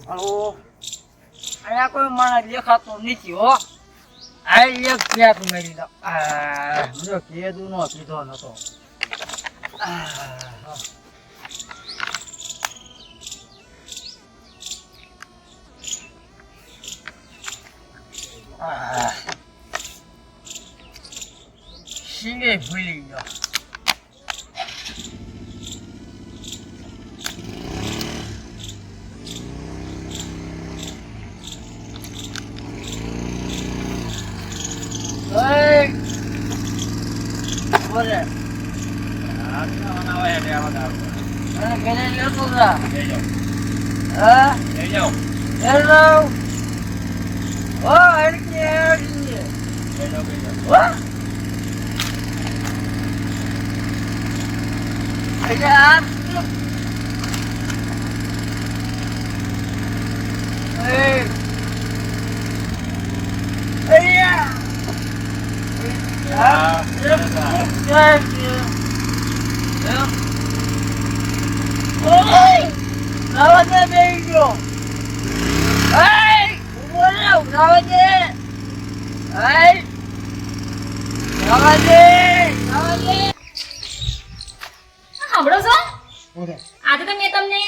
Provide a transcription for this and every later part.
Hello અહીંયા કોઈ માણસ દેખાતો નથી હો આ એક ક્યાંક મેરી દો મને કીધું નો કીધો નતો શીંગે ભૂલી ગયો બોલે આજે તો મેં તમને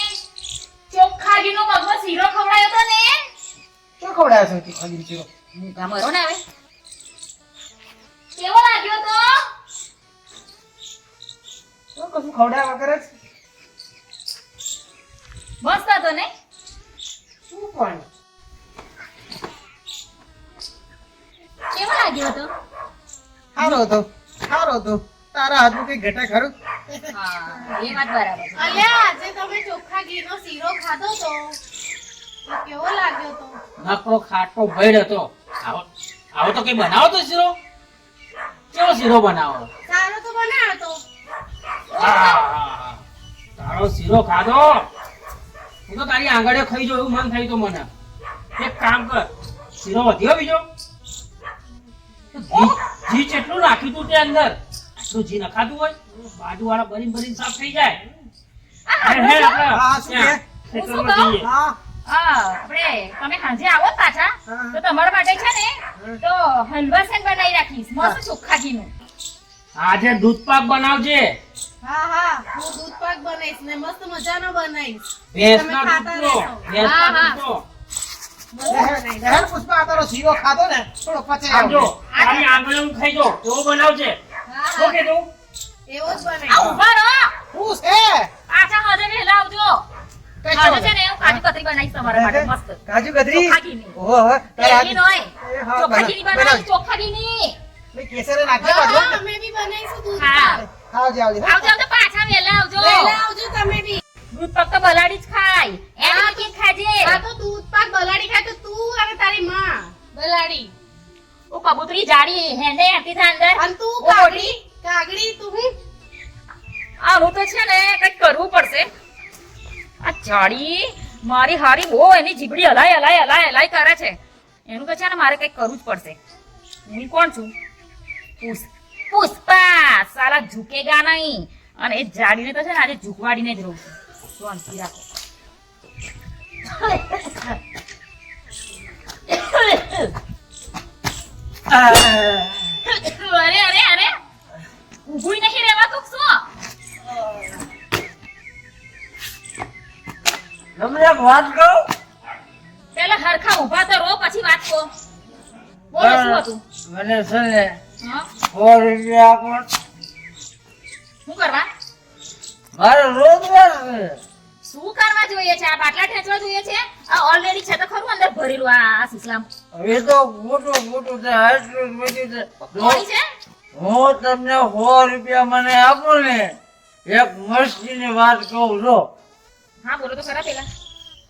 ચોખ્ખા ઘીનો મગનો શીરો ખવડાવ્યો હતો ને શું ખવડાવ્યો છે ખાલી શીરો ગામરો ને આવે કેવો લાગ્યો તો કશું ખવડાવ્યા વગર જ મસ્ત હતો ને શું પણ કેવો લાગ્યો હતો સારો હતો તારા હાથનું કઈ ઘટા ખરું હા એ વાત બરાબર છે અલ્યા આજે તમે ચોખ્ખા ઘીનો શીરો ખાધો તો કેવો લાગ્યો તો નકરો ખાટો ભેડ હતો આવો તો કઈ બનાવો તો શીરો કેવો શીરો બનાવો સારો તો બનાવ્યો તો તારો શીરો ખાધો હું તો તારી આંગળે ખાઈ જો એવું મન થાય તો મને એક કામ કર શીરો વધ્યો બીજો ઘી કેટલું નાખ્યું તું તે અંદર આટલું ઘી નખાતું હોય બાજુ વાળા બરીને સાફ થઈ જાય આપણે તમે સાંજે આવો પાછા તો તમારા માટે છે ને તો હલવા સેન બનાવી રાખીશ મસ્ત ચોખ્ખા ઘીનું આજે દૂધ પાક બનાવજે હા હું દૂધ પાક બનાવીશ ને મસ્ત મજાનો બનાવીશ ભેંસના ખાતા દૂધનો રહેશો. પુષ્પા તારો શીરો ખાધો ને થોડો પચે આવજો તારી આંગળે ખાઈ જો એવો બનાવજે હા ઓકે તું એવો જ આ બનાવીશ ઉભા રહો શું છે પાછા હજે વહેલા આવજો આજે છે ને હું કાજુ કતરી બનાવીશ તમારા માટે મસ્ત કાજુ કતરી ચોખ્ખા ઘીની. ઓહો તેલની નોય હા, ચોખ્ખા ઘીની બનાવ. બનાવી ચોખ્ખા ઘીની મેં કેસરે નાખી હા, બાજુ અમે બી બનાવીશું દૂધ હા પાક. આવજે આવજો આવજો પાછા વહેલા આવજો વહેલા આવજો તમે બી દૂધ પાક તો બલાડી જ ખાય એને કેક ખાજે આ તો દૂધ પાક બલાડી ખાય તો તું અને તારી માં બલાડી ઓ કબૂતરી જાડી હેંડે હેતી થા અંદર અને તું ઓ કાગડી કાગડી તું હું આનું તો છે ને કંઈક કરવું પડશે આ જાડી મારી હારી બહુ એની જીભડી હલાય કરે છે એનું તો છે ને મારે કંઈક કરવું જ પડશે હું કોણ છું પુષ્પા સાલા ઝૂકેગા નહીં અને એ જાડીને તો છે ને આજે ઝૂકવાડીને જ રહું છું શાંતિ રાખો અરે ઊભું નહીં રહેવાતું શું તમને એક વાત કહું પેલા હરખા ઊભા તો રહો પછી વાત કહો બોલો શું હતું મને છે ને હા 100 રૂપિયા આપો શું કરવા મારે રોજગાર છે શું કરવા જોઈએ છે આ બાટલા ઠેચવા જોઈએ છે આ ઓલરેડી છે તો ખરું અંદર ભરેલું આ સિસ્ટમ હવે તો મોટું છે આટલું જ બધું છે કોની છે હું તમને 100 રૂપિયા મને આપો ને એક મસ્તીની વાત કહું છો હા બોલો તો ખરા પેલા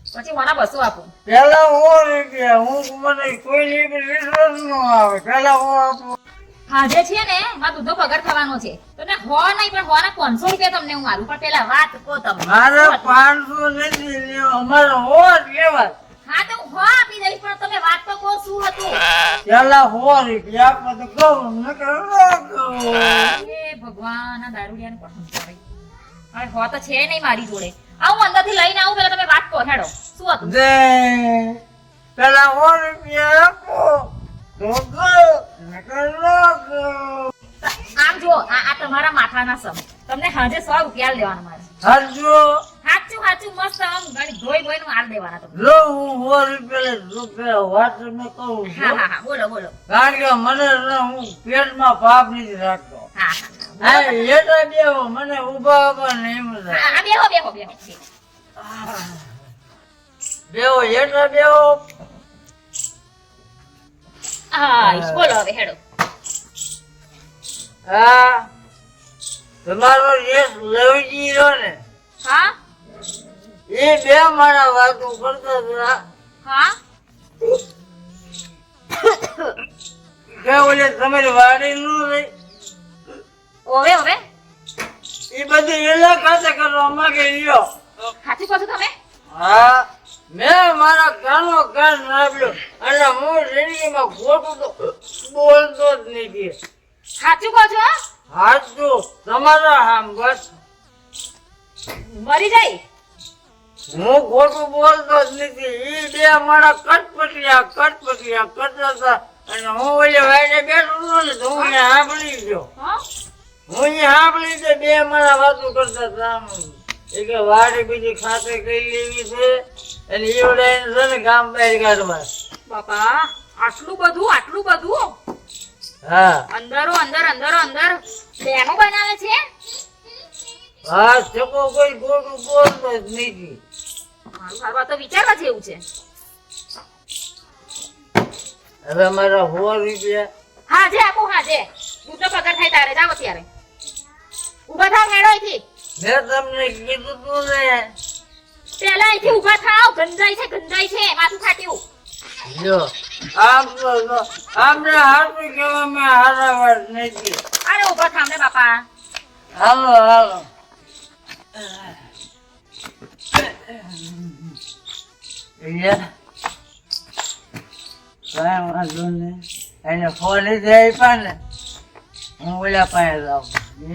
પછી મને 200 આપો પેલા 100 રૂપિયા હું મને કોઈ વિશ્વાસ ન આવે પેલા 100 આપો આજે છે ને મારા દૂધનો પગાર થવાનો છે તો ને હો નહીં પણ હોના 500 રૂપિયા તમને હું આલું પણ પેલા વાત કહો તમે મારે 500 નથી લેવા અમારે 100 જ લેવા હા તો હું હો આપી દઈશ પણ તમે વાત તો કહો શું હતું પેલા 100 રૂપિયા આપો તો કહું નકર ન કહું એ ભગવાન આ દારૂડિયાને પણ સમજાવે હવે હો તો છે નહીં મારી જોડે આવું અંદરથી લઈને આવું પેલા તમે વાત કહો હેડો શું હતું દે પેલા 100 રૂપિયા આપો તો ગો નકર ન ગો. આમ જો આ તમારા માથાના સમ તમને હાજે 100 રૂપિયા લેવાના મારે હાજો સાચું મસ્ત આમ ગાડી ધોઈ હાલ દેવાના તમને લો હું 100 રૂપિયા વાત મેં કહું છું. હા બોલો કારણ કે મને છે ને હું પેટમાં પાપ નથી રાખતો. હા હા એટા બેહો મને ઊભા ને એમ થાય. હા બેહો બેહો એટા બેહો. હા બોલો હવે હેડો હા તમારો યસ લવજી રહ્યો ને હા એ બે મારા વાતો કરતા હતા હા કે ઓલે તમારી વાડી નું રહી ઓવે એ બધી એલા ખાતે કરવા માંગે લ્યો. સાચું કહો છો તમે હા મેં મારા કાનો કાન નાખ્યો અને હું જિંદગીમાં ખોટું તો બોલતો જ નથી. સાચું કહો છો હાચું તમારા આમ બસ મરી જાય હું ખોટું બોલતો જ નથી. એ બે મારા કટપટિયા કરતા હતા અને હું ઓલે વાઈને બેઠો હતો ને તો હું અહીંયા સાંભળી ગયો. હા હું અહીંયા સાંભળી તો બે મારા વાતો કરતા હતા આમ. એ કે વાડી બીજી ખાતે કઈ લેવી છે અને ઈવડાઈને છે ને ગામ બહાર કાઢવા. બાપા આટલું બધું હા અંદરો અંદર બેનો બનાવે છે હા ચકો કોઈ ખોટું બોલતો જ નથી. મારું આ તો વિચારવા જેવું છે હવે મારા 100 રૂપિયા હા જે આપું દૂધનો પગાર થાય તારે જાવ ત્યારે ઊભા થાવ હેડો અહીંથી મેં તમને કીધું તું ને પેલા અહીંથી ઊભા થાવ ગંજાઈ છે માથું ફાટ્યું જો આમ તો આમને હાથું કહેવામાં હારા વાત નથી. અરે ઊભા થાવ ને બાપા હાલો કાંઈ વાંધો નહીં. એને ફોન લીધે આપ્યા ને હું ઓલા પાસે જાઉં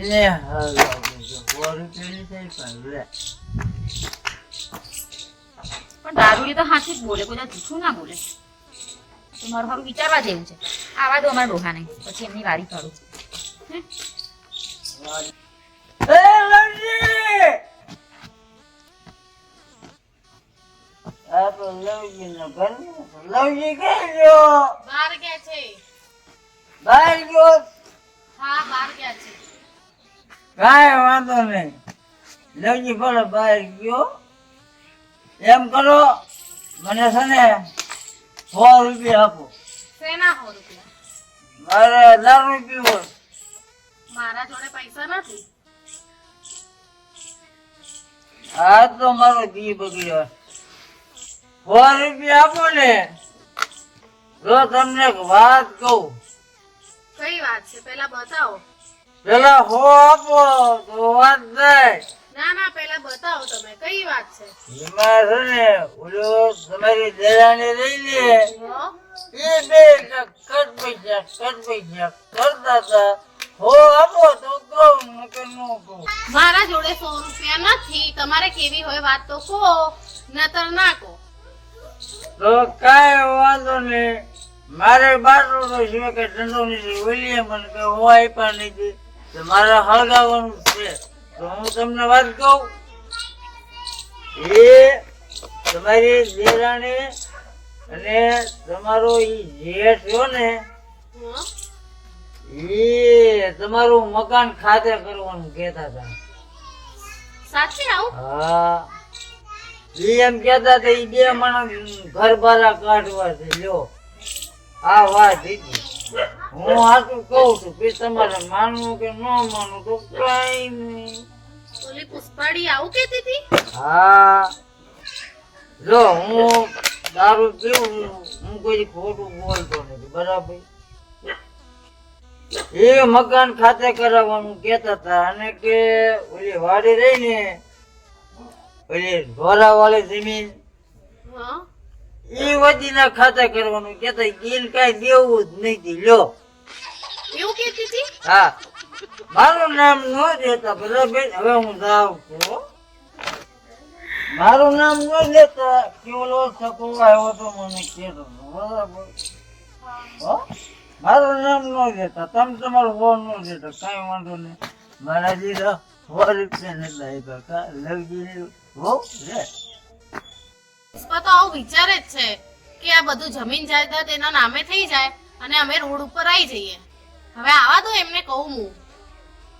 એને હાલો 100 રૂપિયા લીધે આપ્યા લે. પણ દારૂડી તો સાચું જ બોલે કોઈ જૂઠું ના બોલે તો મારું સારું વિચારવા જેવું છે આવા દો અમારા ડોહાને પછી એમની વારી કાઢું એ લવજી! આ તો લવજીનો ઘર ને. લવજી ક્યાં ગયો? બહાર ગયા છે બહાર ગયો? હા બહાર ગયા છે કાંઈ વાંધો નહીં. લવજી ભલે બહાર ગયો. એમ કરો મને છે ને 100 રૂપિયા આપો. શેના 100 રૂપિયા મારે દારૂ પીવો. મારા જોડે પૈસા નથી આ તો મારો દી બગડ્યો. 100 રૂપિયા આપો ને. જો તમને એક વાત કહું કઈ વાત છે પેલા બતાવો પેલા 100 આપો તો વાત થાય. ના પેલા બતાવો તમે કઈ વાત છે એમાં છે ને ઓલો તમારી દેરાણી રહી લે હો? એ બે કટ પૈસા કરતા હતા. 100 આપો તો કહું નકર ન કહું. મારા જોડે 100 રૂપિયા નથી તમારે કેવી હોય વાત તો કહો નતર ના કહો તો કાંઈ વાંધો નહીં. મારે બાટલો તો સિવાય કઈ ધંધો નથી. ઓલીએ મને કઈ હું આપ્યા નથી તો મારે હળગાવવાનું છે. તો હું તમને વાત કહું એ તમારી દેરાણી અને તમારો ઈ જેઠ રહ્યો ને હો? એ તમારું મકાન ખાતે કરવાનું કહેતા હતા. સાચે આવું હા ઈ એમ કહેતા હતા ઈ બે માણસ ઘર બારા કાઢવા છે. લ્યો આ વાત હતી. હું સાચું કહું છું કે તમારે માનવું કે ન માનવું તો કઈ નહીં. ઓલી પુષ્પાડી આવું કહેતી હતી હા જો હું દારૂ પીવું હું કોઈ ખોટું બોલતો નથી બરાબર. એ મકાન ખાતે કરાવવાનું કેતા હતા અને કે ઓલી વાડી રહી ને ઓલી ઢોરા વાળી જમીન હા એ વજીના ખાતે કરવાનું કેતા ગીલ કઈ દેવું જ નથી. લ્યો એવું કહેતી હતી હા મારું નામ ન દેતા બરાબર. હવે હું જાઉં છું. મારું નામ ન લેતા કેવલો સકો આવ્યો તો મને કહેતો હતો, બરાબર? હો? મારું નામ ન લેતા, તમે તમારું હો ન લેતા, કાંઈ વાંધો નહીં. મારા દીધા 100 રૂપિયા નથી આપ્યા, કા લવજી હો લે. પુષ્પા તો આવું વિચારે જ છે કે આ બધું જમીન જાયદાદ એના નામે થઈ જાય અને અમે રોડ ઉપર આવી જઈએ. હવે આવા દો એમને કહું હું,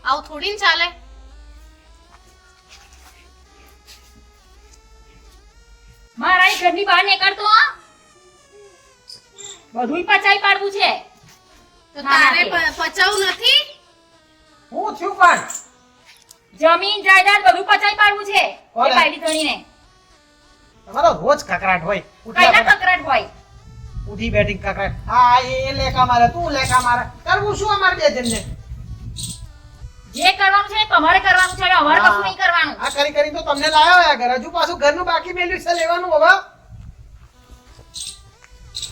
આવું થોડી ને ચાલે. મારા એ ઘરની બહાર નીકળતો બધુંય પચાઈ પાડવું છે. તો તારે પચાવું નથી? હું થયું પણ જમીન જાયદાદ બધું પચાઈ પાડવું છે એ કોને? બાયડી ધણીને. તમારો રોજ કકરાટ હોય. કઈના કકરાટ હોય? ઉઠી બેઠી કકરાટ. હા એ લેકા મારે, તું લેકા મારે. કરવું શું અમારે બે જણને? જે કરવાનું છે એ તમારે કરવાનું છે, હવે અમારે કશું નહીં કરવાનું. આ કરી કરી તો તમને લાયો આ ઘર. હજુ પાછું ઘરનું બાકી મેલ્યું છે લેવાનું હવે.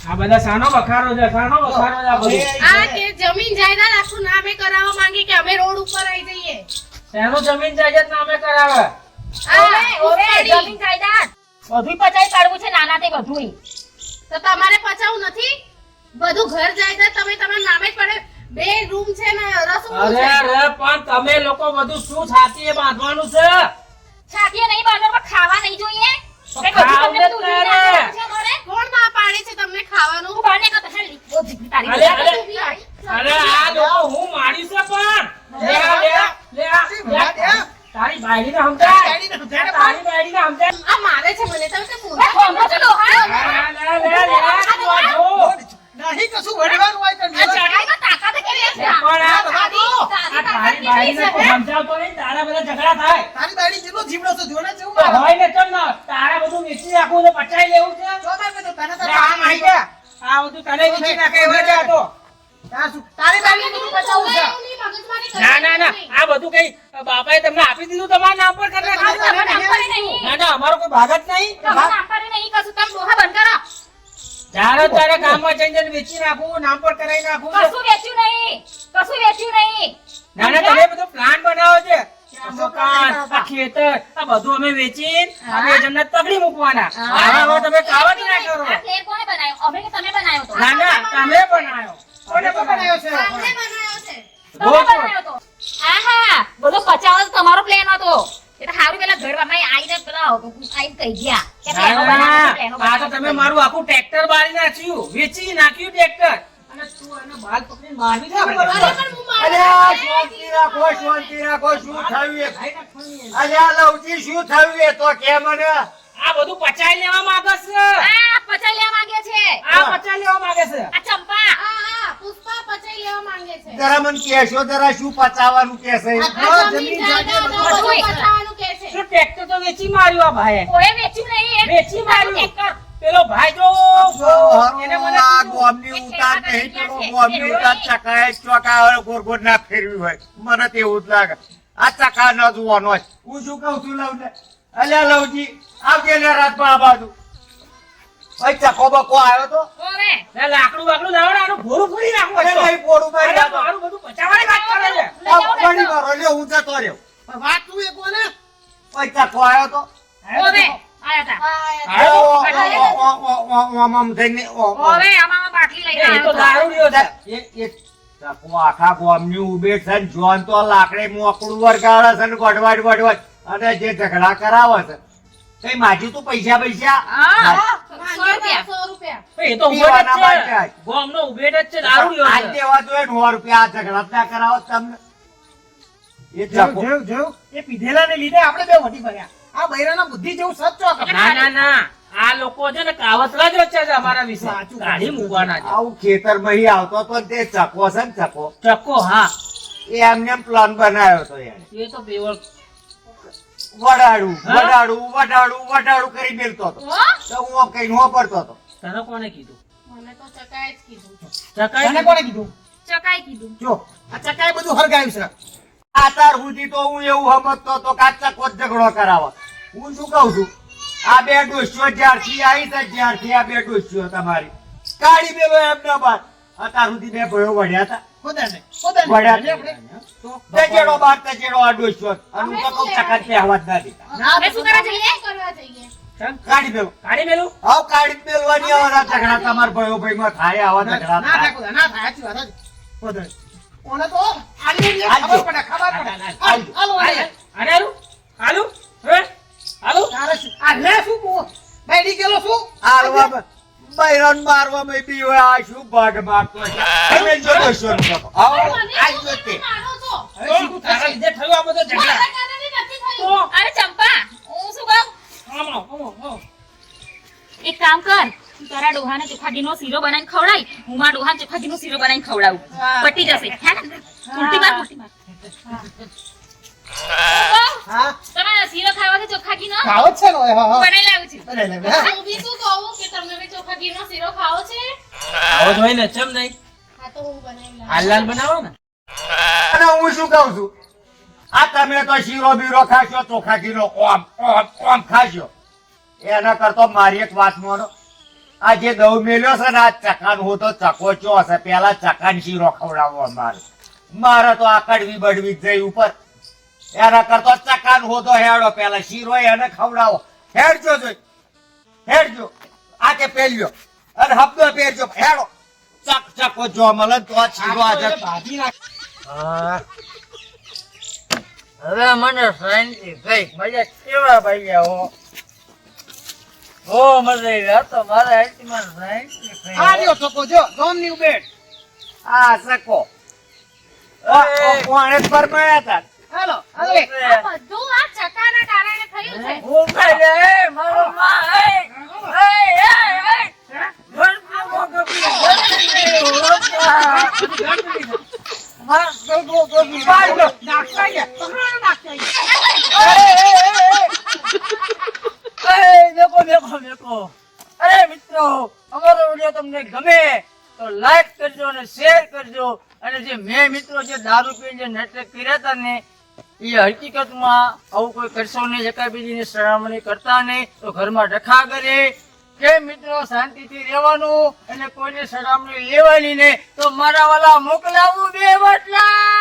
આ બધા સાનો બખારો છે, સાનો બખારો છે આ બધું. આ કે જમીન જાયદાદ આખું નામે કરાવવા માંગે કે અમે રોડ ઉપર આવી જઈએ. શેનું જમીન જાયદાદ નામે કરાવે? ઓવે, ઓવે, પુષ્પાડી. જમીન જાયદાદ બધુંય પચાઈ પાડવું છે, નાના તે બધુંય. તો તમારે પચાવું નથી? બધું ઘર જાયદાદ તમે તમારા નામે જ પડે. 2 રૂમ છે ને રસોડું અરે છે. અરે પણ તમે લોકો બધું શું છાતીએ બાંધવાનું છે? છાતીએ નહીં બાંધવાનું, પણ ખાવા નહીં જોઈએ. તો કઈ બધું ખાવ તમને ને બધું તારે. લઈને આવવાનું છે અમારે. કોણ ના પાડે છે તમને ખાવાનું? તું બહાર નીકળ તો હેલી. બહુ જીભી તારી. અરે, અરે. અરે આ લોકો હું મારી છે પણ લે આ, લે આ, લે આ. તારી બાયડીને સમજાય. તારી બાયડીને સમજાય. આ મારે છે મને તમે કેમ એ કોમો છો ડોહા? નહીં કશું વડવાનું હોય તો આ જડાઈમાં તાકાત કેવી છે? તારી બાયડીને તું સમજાવતો નહીં, તારા બધા ઝઘડા થાય. તારી બાયડી જેટલો જીવડો છે જોને જેવું તો હોય ને કેમ ના? તારે બધું વેચી નાખવું છે, પચાઈ લેવું છે. ચોમાર બધું તને તો લે આમ આઈ જા. આ બધું તને વેચી નાખે એવા છે આ તો. તારી બાયડી બધું બચાવવું છે. ના ના ના, આ બધું કઈ બાપાએ તમને આપી દીધું તમારા નામ પર કરી નાખ્યું? તમારે નામ પર નહીં. ના ના, અમારો કોઈ ભાગ જ નહીં. તમારે નામ પર નહીં કશું, તમે ડોહા બંધ કરો. જ્યારે તારે ગામમાં જઈને જઈને વેચી નાખવું, નામ પર કરાવી નાખવું છે. કશું વેચ્યું નહીં, કશું વેચ્યું નહીં. ના ના, તમે બધો પ્લાન બનાવો છે કે આ મકાન, આ ખેતર, આ બધું અમે વેચીને આ બે જણને તગડી મૂકવાના. આવા તમે કાવા જ ના કરો. આ પ્લેન કોણે બનાવ્યો? અમે કે તમે બનાવ્યો તો? ના ના, તમે બનાવ્યો. કોને બનાવ્યો છે? તમને બનાવ્યો છે. તમે બનાવ્યો તો? આહા, બધો પચાવ તો તમારો પ્લેન હતો. એ તો હારું પેલા ઘરવાળા આઈને પેલા આઈને કહી ગયા કે ના, પ્લેનો બનાવો, પ્લેનો ના, આ તો બનાવો. તમે મારું આખું ટ્રેક્ટર બાળી નાખ્યું, વેચી નાખ્યું ટ્રેક્ટર. અને તું એને બાલ પકડીને મારવી છે આપણે. અરે પણ હું મારું અલ્યા શાંતિ રાખો, શાંતિ રાખો. શું થયું એ? ભાઈ નાખવાની. અલ્યા લવજી શું થયું એ તો કે મને. આ બધું પચાઈ લેવા માંગે છે. આ પચાઈ લેવા માંગે છે. આ પચાઈ લેવા માંગે છે. આ ચંપા હા, પુષ્પા પચાઈ લેવા માંગે છે. જરા મને કહેશો જરા શું પચાવવાનું કે છે? આ જમીન જાયદાદ બધું પચાવવાનું કહે છે. શું ટ્રેક્ટર તો વેચી માર્યું આ ભાઈએ. કોઈ વેચ્યું નહીં. એ વેચી માર્યું. ટ્રેક્ટર. પેલો ભાઈ જો એને મને આ કીધું. ગોમની ઉતાર નહીં, પેલો ગોમની ઉતાર ચકાએ ચોકા ગોર ગોર ના ફેરવી હોય. મને તો એવું જ લાગે. આ ચકા ન જોવાનો હોય. હું શું કહું છું લવને? અલ્યા લવજી આવજે ને રાતમાં આ બાજુ. ભાઈ ચકો બકો આવ્યો તો ઓવે. લે લાકડું બાકડું લાવો ને આનું ભોરું ફોડી નાખવું અરે છે. ભાઈ પોડું અરે મારી મારું બધું પચાવવાની વાત કરે છે. પડી મારો લ્યો હું જતો રહ્યો. વાત તું એ કોને? ભાઈ ચકો આવ્યો તો ઓવે. આયા તા. આમ થઈને ઓવે, આમાં બાટલી લઈને એ તો આવ્યો તો. દારૂ લ્યો છે. એ ચકો આખા ગોમની ઉભે છે ને જોન તો લાકડે મોકળું વરગાડે છે ને ગોડવાડ ગોડવાડ અને જે ઝઘડા કરાવે છે કઈ માજી તું પૈસા પૈસા હા. 100 રૂપિયા. એ તો પીવાના ઉભેટ જ બાટલા. છે. ગોમનો ઉભેટ જ છે, દારૂ લ્યો આજ છે. દેવા જોઈએ 100 રૂપિયા આ ઝઘડા જ ના કરાવો તમને એ ચકો જેવું એ પીધેલા ને લીધે આપણે બે વટી ભર્યા. આ બૈરાના બુદ્ધિ જેવું સચ્ચો કર. ના ના ના, આ લોકો છે ને કાવતરા જ રચ્યા છે અમારા વિશે. સાચું. કાઢી મૂકવાના છે. આવું ખેતર માં આવતો તો ને તે ચકો છે ને ચકો ચક્કો હા, એ એમને એમ પ્લાન બનાવ્યો તો યાર એ તો બેવડ. વડાડું હા? વડાડું વડાડું વડાડું કરી મેલતો હતો હો? તો હું કઈ નો પડતો હતો તને કોને કીધું? મને તો ચકાએ જ કીધું. ચકાઈ તને કોણે કીધું? ચકાઈ કીધું. જો આ ચકાએ બધું હરગાયું છે. આતાર સુધી તો હું એવું સમજતો હતો કે આ ચકો જ ઝઘડો કરાવો. હું શું કઉ છું આ બે ડોસીઓ જ્યારથી આવી છે જ્યારથી આ બે ડોસીઓ તમારી કાઢી મેલો એમને બાદ અત્યાર સુધી બે ભયો વળ્યા હતા ખોદાને વળ્યા એટલે આપણે તો તેજેડો બાર તેજેડો આડો છો અને હું તો કહું ચકા તે અવાજ ના દેતા ના હવે શું કરવા જઈએ કરવા જઈએ કાઢી દેલો કાઢી મેલું આવ કાઢી મેલવાની આવા ઝઘડા તમાર ભાઈઓ ભાઈમાં થાય આવા ઝઘડા ના થાય થાય ખોદા, ના થાય સાચી વાત સાચી. ખોદાને. ઓને તો આલી ને હાલજો. ખબર પડે ખબર પડે હાલજો. હાલો હાલો. અરે હાલું હાલું હે હાલું તારે શું આ લે શું બો બેડી ગયેલો શું આલવા બૈરન મારવા મે બી હોય આ શું ભાગ મારતો છે તમે જો દોશો ન શકો આવો આજો તે મારો છો હવે તો સીધું તારા થશે. લીધે થયું આ બધો ઝઘડા મારા કારણે નથી તો થયું અરે ચંપા હું શું કહું આમાં એક કામ કર તું તારા ડોહાને ચોખાજીનો શીરો બનાવીને ખવડાય હું મારા ડોહાને ચોખાજીનો શીરો બનાવીને ખવડાવું પટી જશે હે ને? ઉલટી માર ઉલટી માર હા તમે શીરો ખાવાથી ચોખાજીનો ખાઓ જ છે ને હવે, હા હા બનાવી લાવું છું અરે લે હા હું બી શું કહું કે તમે બી ચોખા ઘીનો શીરો ખાઓ છે આવો જોઈ ને ચમ નહીં હા તો હું બનાવી લાવું હાલ લાલ બનાવો ને અને હું શું કહું છું આ તમે તો શીરો બીરો ખાશો ચોખા ઘીનો ઓમ ઓમ ઓમ ખાશો એના કરતો મારી એક વાત માનો આ જે દવ મેલ્યો છે ને આ ચકાન હું તો ચકોચો હશે પેલા ચકાન શીરો ખવડાવો મારે તો આ કડવી બડવી જ જઈ ઉપર એના કરતો ચકાન હોતો હેડો પેલા શીરો એને ખવડાવો હેડજો જોઈ હેડજો આ તે પહેર્યો અને હપ્તો પહેરજો હેડો ચક ચકો જો મળે તો આ શીરો આજે ભાજી નાખ હા. હવે મને શાંતિ થઈ મજા કેવા ભાઈ હો મજા આવી તો મારા હાથમાં શાંતિ થઈ આ રહ્યો છોકો જો ગોમની ઉબેટ આ સકો કોણે ફરમાયા હતા હાલો હાલો આ બધું આ ચકાના કારણે થયું છે હું ખાઈ લે મારો માં નાખતા ગયા પકડો નાખતા દેખો અરે મિત્રો અમારો વિડીયો તમને ગમે તો લાઈક કરજો અને શેર કરજો અને જે મેં મિત્રો જે દારૂ પીને જે નાટક કર્યા હતા ને એ હકીકતમાં આવું કોઈ કરશો નહીં એકાબીજીની સલામણી કરતા નહીં તો ઘરમાં ડખા કરે કે મિત્રો શાંતિથી રહેવાનું અને કોઈને સલામણી લેવાની નહીં તો મારા વાલા મોકલાવું બે વટલા